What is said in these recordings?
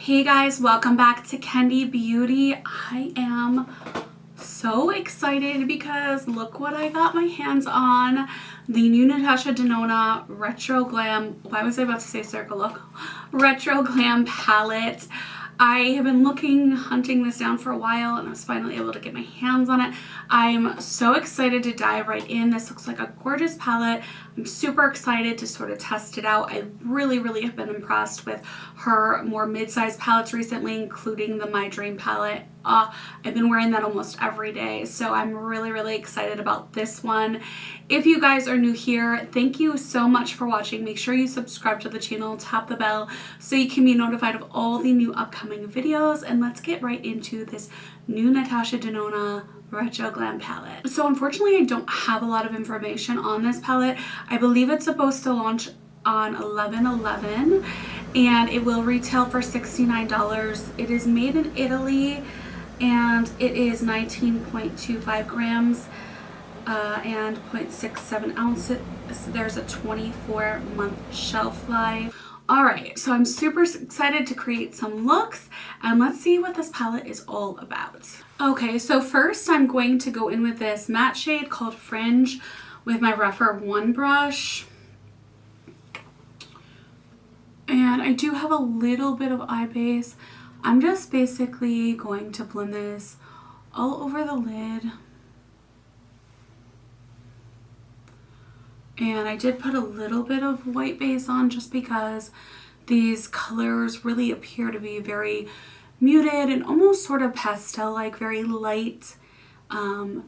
Hey guys, welcome back to Kendi Beauty. I am so excited because look what I got my hands on. The new Natasha Denona Retro Glam, why was I about to say circle look? Retro Glam palette. I have been hunting this down for a while, and I was finally able to get my hands on it. I'm so excited to dive right in. This looks like a gorgeous palette. I'm super excited to sort of test it out. I really have been impressed with her more mid-sized palettes recently, including the My Dream palette. I've been wearing that almost every day, so I'm really excited about this one. If you guys are new here, thank you so much for watching. Make sure you subscribe to the channel, tap the bell so you can be notified of all the new upcoming videos, and let's get right into this new Natasha Denona Retro Glam palette. So unfortunately, I don't have a lot of information on this palette. I believe it's supposed to launch on 11/11 and it will retail for $69. It is made in Italy and it is 19.25 grams and 0.67 ounces. There's a 24-month shelf life. Alright, so I'm super excited to create some looks, and let's see what this palette is all about. Okay, so first I'm going to go in with this matte shade called Fringe with my Rephr 1 brush. And I do have a little bit of eye base. I'm just basically going to blend this all over the lid. And I did put a little bit of white base on just because these colors really appear to be very muted and almost sort of pastel-like, very light. And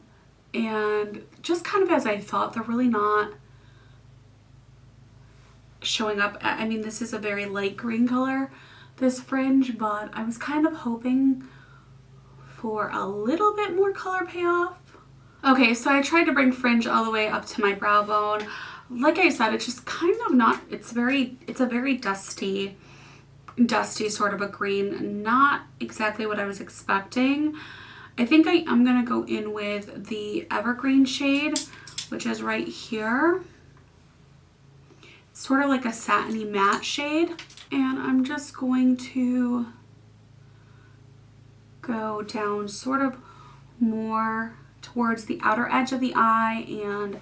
just kind of as I thought, they're really not showing up. I mean, this is a very light green color, this Fringe, but I was kind of hoping for a little bit more color payoff. Okay, so I tried to bring Fringe all the way up to my brow bone. Like I said, it's just kind of not, it's a very dusty sort of a green. Not exactly what I was expecting. I think I'm gonna go in with the Evergreen shade, which is right here. It's sort of like a satiny matte shade. And I'm just going to go down sort of more towards the outer edge of the eye and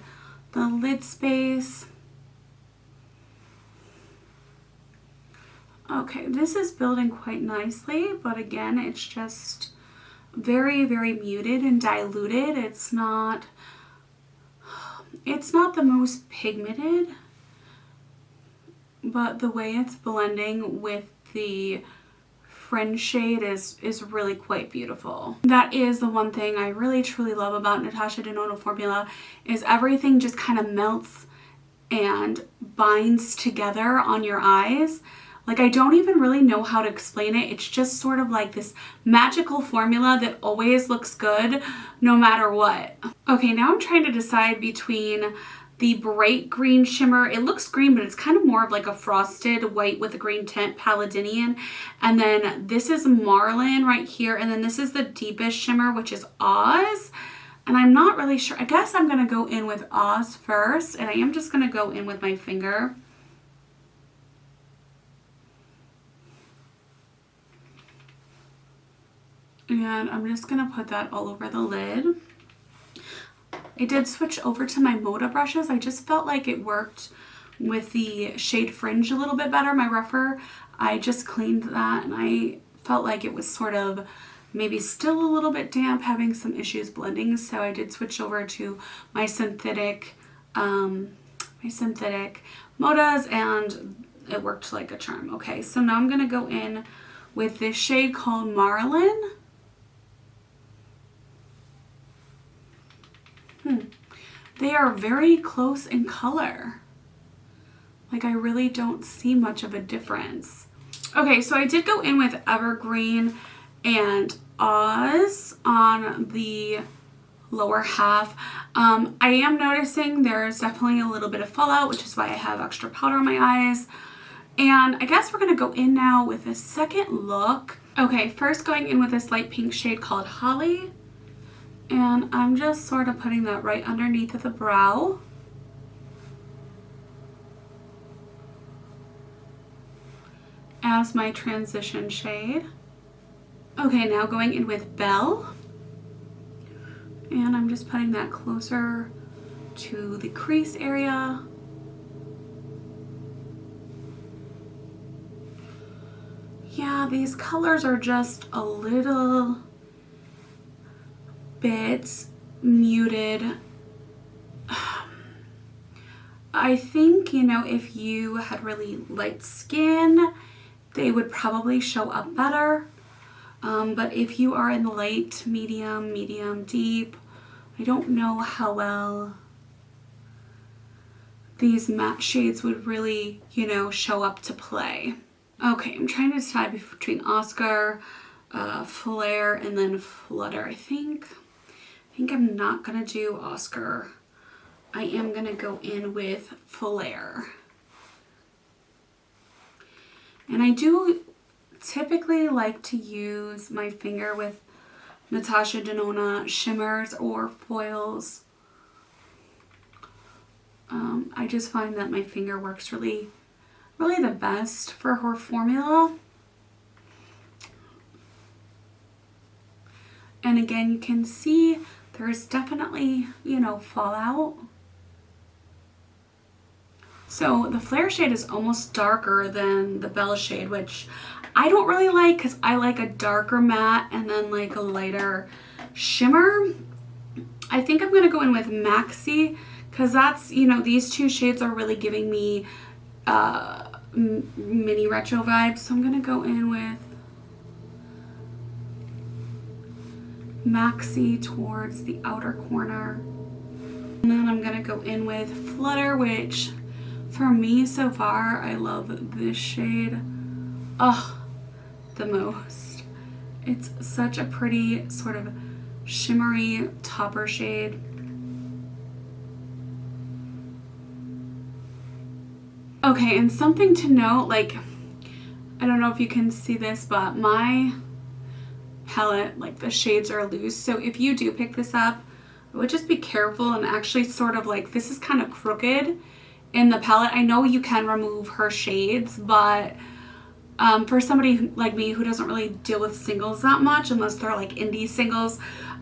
the lid space. Okay, this is building quite nicely, but again, it's just very muted and diluted. It's not the most pigmented, but the way it's blending with the Fringe shade is really quite beautiful. That is the one thing I really truly love about Natasha Denona formula, is everything just kind of melts and binds together on your eyes. Like, I don't even really know how to explain it. It's just sort of like this magical formula that always looks good no matter what. Okay, now I'm trying to decide between the bright green shimmer. It looks green, but it's kind of more of like a frosted white with a green tint, Palladinian. And then this is Marlin right here. And then this is the deepest shimmer, which is Oz. And I'm not really sure. I guess I'm going to go in with Oz first. And I am just going to go in with my finger. And I'm just going to put that all over the lid. I did switch over to my Moda brushes. I just felt like it worked with the shade Fringe a little bit better. My Rephr, I just cleaned that and I felt like it was sort of maybe still a little bit damp, having some issues blending. So I did switch over to my synthetic Modas, and it worked like a charm. Okay, so now I'm going to go in with this shade called Marlin. They are very close in color. Like, I really don't see much of a difference. Okay, so I did go in with Evergreen and Oz on the lower half. I am noticing there's definitely a little bit of fallout, which is why I have extra powder on my eyes. And I guess we're gonna go in now with a second look. Okay, first going in with this light pink shade called Holly. And I'm just sort of putting that right underneath of the brow. as my transition shade. Okay, now going in with Belle. And I'm just putting that closer to the crease area. Yeah, these colors are just a little bit muted. I think, you know, if you had really light skin, they would probably show up better. But if you are in the light, medium, medium, deep, I don't know how well these matte shades would really, you know, show up to play. Okay, I'm trying to decide between Oscar, Flare, and then Flutter. I think I'm not gonna do Oscar. I am gonna go in with Flare. And I do typically like to use my finger with Natasha Denona shimmers or foils. I just find that my finger works really the best for her formula. And again, you can see there's definitely, you know, fallout. So the Flare shade is almost darker than the Belle shade, which I don't really like because I like a darker matte and then like a lighter shimmer. I think I'm going to go in with Maxi because that's, you know, these two shades are really giving me mini retro vibes. So I'm going to go in with Maxi towards the outer corner. And then I'm going to go in with Flutter, which for me so far, I love this shade. Oh, the most. It's such a pretty sort of shimmery topper shade. Okay, and something to note, like, I don't know if you can see this, but my palette, like the shades are loose. So if you do pick this up, I would just be careful and actually sort of like, this is kind of crooked in the palette. I know you can remove her shades, but for somebody like me who doesn't really deal with singles that much, unless they're like indie singles,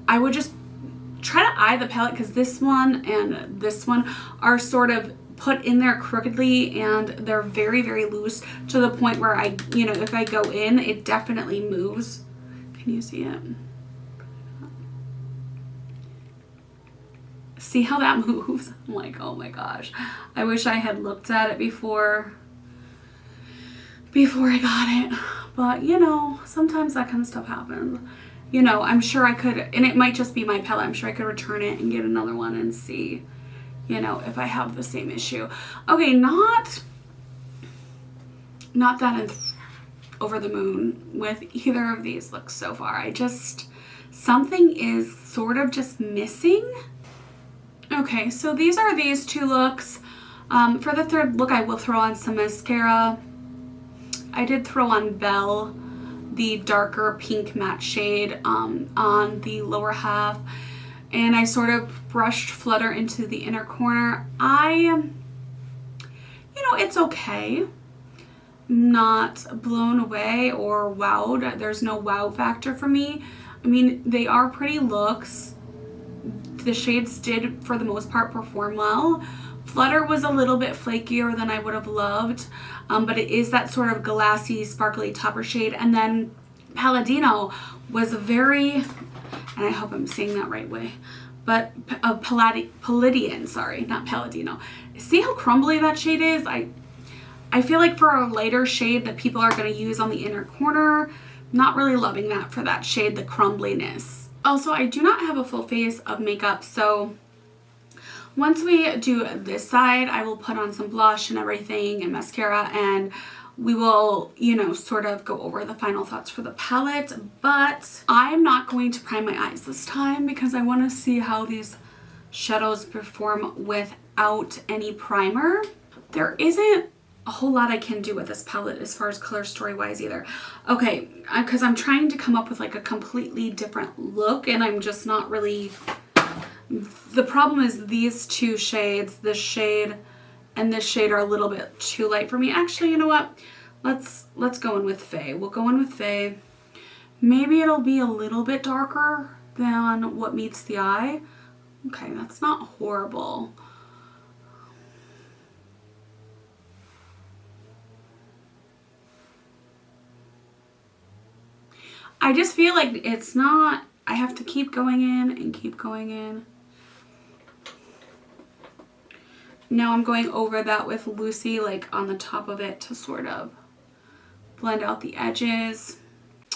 I would just try to eye the palette because this one and this one are sort of put in there crookedly and they're very, very loose to the point where I, you know, if I go in, it definitely moves. Can you see it? See how that moves? I'm like, oh my gosh. I wish I had looked at it before I got it. But, you know, sometimes that kind of stuff happens. You know, I'm sure I could, and it might just be my palette. I'm sure I could return it and get another one and see, you know, if I have the same issue. Okay, not that over the moon with either of these looks so far. Something is sort of just missing. Okay, so these are these two looks. For the third look, I will throw on some mascara. I did throw on Belle, the darker pink matte shade on the lower half. And I sort of brushed Flutter into the inner corner. You know, it's okay. Not blown away or wowed. There's no wow factor for me. I mean, they are pretty looks. The shades did, for the most part, perform well. Flutter was a little bit flakier than I would have loved, but it is that sort of glassy, sparkly topper shade. And then Palladino was very, and I hope I'm saying that right way, but Palladian, sorry, not Palladino. See how crumbly that shade is? I feel like for a lighter shade that people are going to use on the inner corner, not really loving that for that shade, the crumbliness. Also, I do not have a full face of makeup, so once we do this side, I will put on some blush and everything and mascara, and we will, you know, sort of go over the final thoughts for the palette. But I'm not going to prime my eyes this time because I want to see how these shadows perform without any primer. There isn't a whole lot I can do with this palette as far as color story wise either. Okay, because I'm trying to come up with like a completely different look and I'm just not really, the problem is these two shades, this shade and this shade, are a little bit too light for me. Actually, you know what? let's go in with Faye. We'll go in with Faye. Maybe it'll be a little bit darker than what meets the eye. Okay, that's not horrible. I just feel like it's not, I have to keep going in and keep going in. Now I'm going over that with Lucy, like on the top of it to sort of blend out the edges.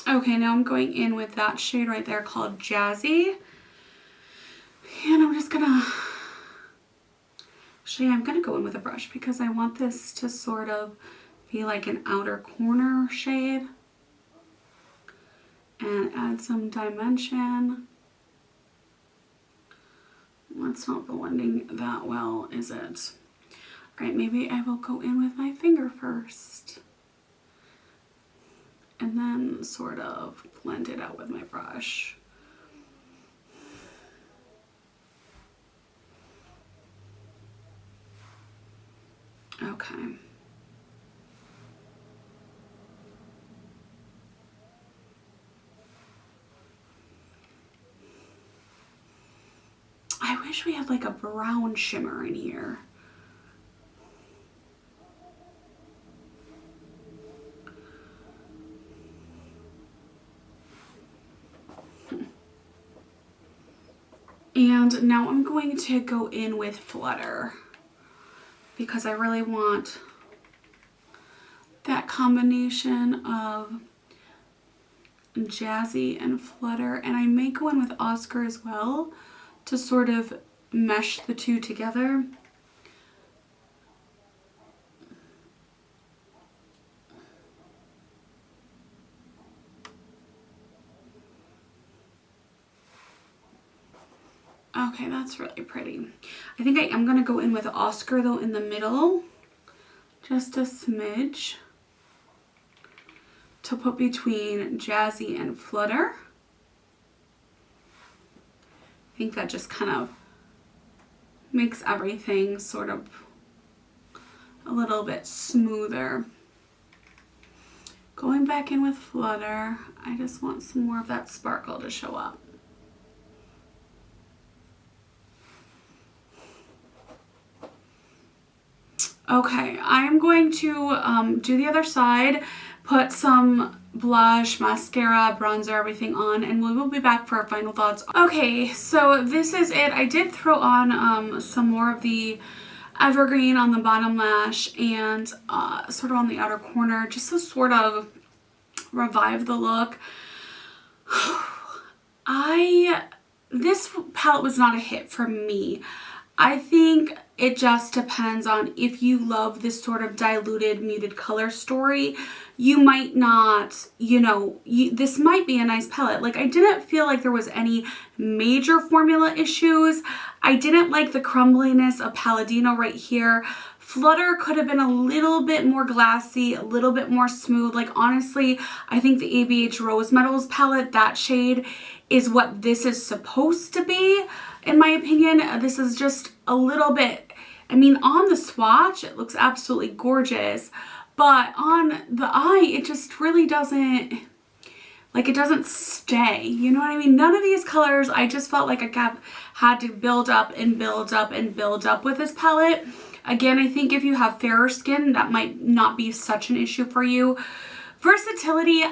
Okay, now I'm going in with that shade right there called Jazzy. And I'm just gonna, actually I'm gonna go in with a brush because I want this to sort of be like an outer corner shade. And add some dimension. That's not blending that well, is it? All right, maybe I will go in with my finger first. And then sort of blend it out with my brush. Okay. I wish we had like a brown shimmer in here. And now I'm going to go in with Flutter because I really want that combination of Jazzy and Flutter. And I may go in with Oscar as well to sort of mesh the two together. Okay, that's really pretty. I think I am going to go in with Oscar though in the middle, just a smidge to put between Jazzy and Flutter. I think that just kind of makes everything sort of a little bit smoother. Going back in with Flutter, I just want some more of that sparkle to show up. Okay, I'm going to do the other side, put some blush, mascara, bronzer, everything on, and we will be back for our final thoughts. Okay, so this is it. I did throw on some more of the evergreen on the bottom lash and sort of on the outer corner, just to sort of revive the look. This palette was not a hit for me. I think it just depends on if you love this sort of diluted, muted color story. You might not, you know, this might be a nice palette. Like, I didn't feel like there was any major formula issues. I didn't like the crumbliness of Palladino right here. Flutter could have been a little bit more glassy, a little bit more smooth. Like, honestly, I think the ABH Rose Metals palette, that shade, is what this is supposed to be. In my opinion, this is just a little bit, I mean, on the swatch, it looks absolutely gorgeous, but on the eye, it just really doesn't, like, it doesn't stay. You know what I mean? None of these colors, I just felt like I had to build up and build up and build up with this palette. Again, I think if you have fairer skin, that might not be such an issue for you. Versatility,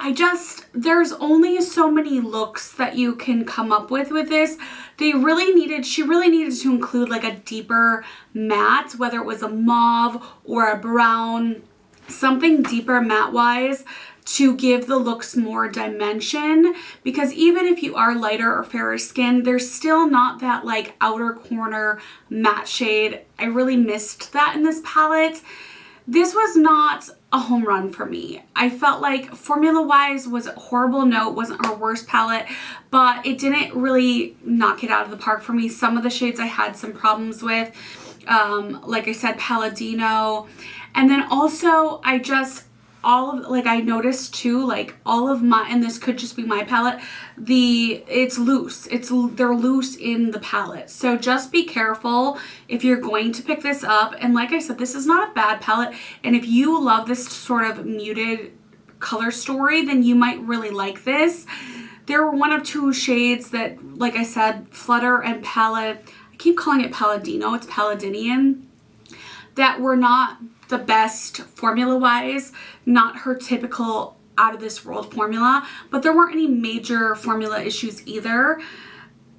there's only so many looks that you can come up with this. She really needed to include like a deeper matte, whether it was a mauve or a brown, something deeper matte wise to give the looks more dimension, because even if you are lighter or fairer skin, there's still not that like outer corner matte shade. I really missed that in this palette. This was not a home run for me. I felt like formula-wise was a horrible. No, it wasn't her worst palette, but it didn't really knock it out of the park for me. Some of the shades I had some problems with, like I said, Palladino. And then also, all of, like, I noticed too, like all of my, and this could just be my palette, it's loose. They're loose in the palette. So just be careful if you're going to pick this up. And like I said, this is not a bad palette. And if you love this sort of muted color story, then you might really like this. There were one of two shades that, like I said, Flutter and Palette, I keep calling it Palladino, it's Palladinian, that were not the best formula-wise, not her typical out of this world formula, but there weren't any major formula issues either.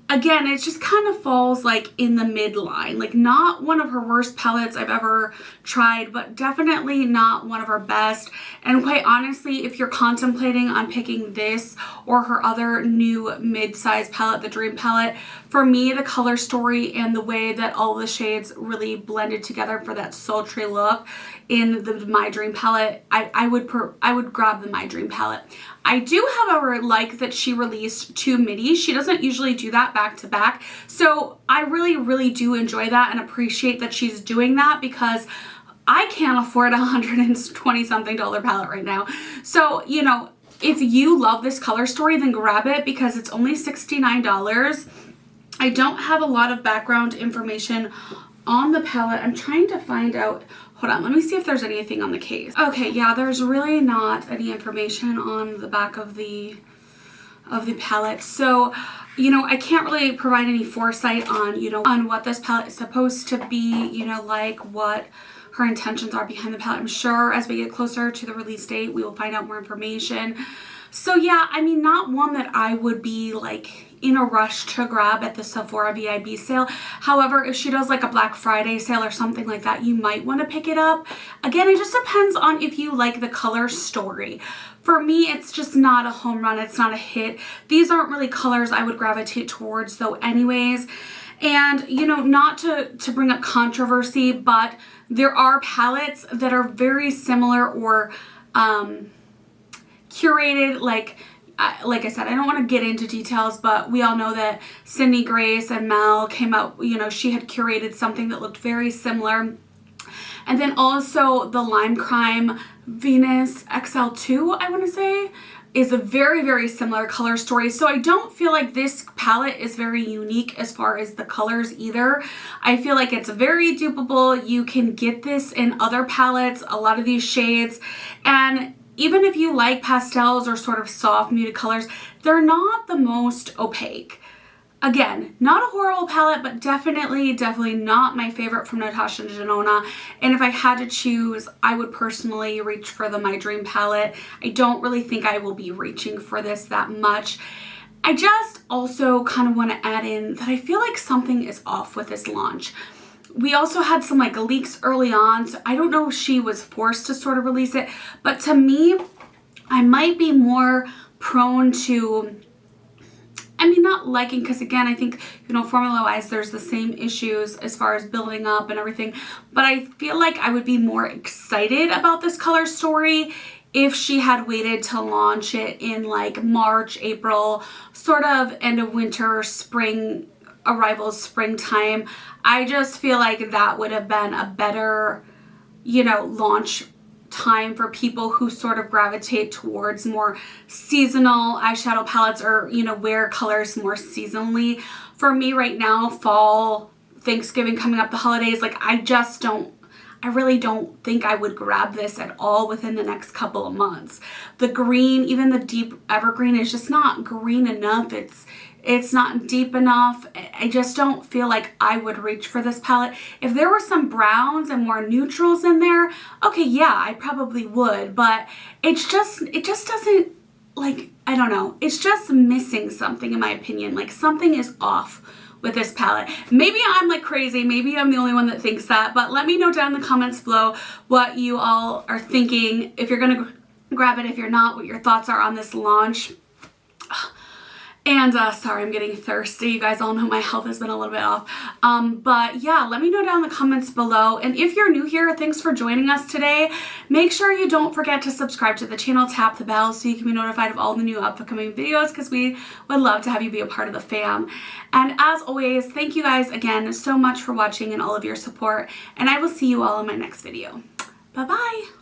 Again, it just kind of falls like in the midline, like not one of her worst palettes I've ever tried, but definitely not one of her best. And quite honestly, if you're contemplating on picking this or her other new mid-size palette, the Dream palette, for me, the color story and the way that all the shades really blended together for that sultry look in the My Dream palette, I would grab the My Dream palette. I do, however, like that she released 2 middies. She doesn't usually do that back to back. So I really do enjoy that and appreciate that she's doing that, because I can't afford a $120 something palette right now. So, you know, if you love this color story, then grab it because it's only $69. I don't have a lot of background information on the palette. I'm trying to find out. Hold on, let me see if there's anything on the case. Okay, yeah, there's really not any information on the back of the palette. So, you know, I can't really provide any foresight on, you know, on what this palette is supposed to be, you know, like what her intentions are behind the palette. I'm sure as we get closer to the release date, we will find out more information. So yeah, I mean, not one that I would be like in a rush to grab at the Sephora VIB sale. However, if she does like a Black Friday sale or something like that, you might want to pick it up. Again, it just depends on if you like the color story. For me, it's just not a home run. It's not a hit. These aren't really colors I would gravitate towards though anyways. And, you know, not to bring up controversy, but there are palettes that are very similar or curated, like I said, I don't want to get into details, but we all know that Sydney Grace and Mel came out, you know, she had curated something that looked very similar. And then also the Lime Crime Venus XL2, I want to say, is a very similar color story. So I don't feel like this palette is very unique as far as the colors either. I feel like it's very dupable. You can get this in other palettes, a lot of these shades, and even if you like pastels or sort of soft muted colors, they're not the most opaque. Again, not a horrible palette, but definitely not my favorite from Natasha Denona. And if I had to choose, I would personally reach for the My Dream palette. I don't really think I will be reaching for this that much. I just also kind of want to add in that I feel like something is off with this launch. We also had some like leaks early on, so I don't know if she was forced to sort of release it, but to me, I might be more prone to, I mean, not liking, because again, I think, you know, formula-wise, there's the same issues as far as building up and everything, but I feel like I would be more excited about this color story if she had waited to launch it in like March, April, sort of end of winter, spring, arrival springtime. I just feel like that would have been a better, you know, launch time for people who sort of gravitate towards more seasonal eyeshadow palettes or, you know, wear colors more seasonally. For me right now, fall, Thanksgiving coming up, the holidays, like I really don't think I would grab this at all within the next couple of months. The green, even the deep evergreen, is just not green enough. It's not deep enough. I just don't feel like I would reach for this palette. If there were some browns and more neutrals in there, okay, yeah, I probably would, but it just doesn't, like, I don't know. It's just missing something in my opinion. Like something is off with this palette. Maybe I'm like crazy. Maybe I'm the only one that thinks that, but let me know down in the comments below what you all are thinking. If you're gonna grab it, if you're not, what your thoughts are on this launch. And sorry, I'm getting thirsty. You guys all know my health has been a little bit off. But yeah, let me know down in the comments below. And if you're new here, thanks for joining us today. Make sure you don't forget to subscribe to the channel, tap the bell so you can be notified of all the new upcoming videos, because we would love to have you be a part of the fam. And as always, thank you guys again so much for watching and all of your support. And I will see you all in my next video. Bye-bye.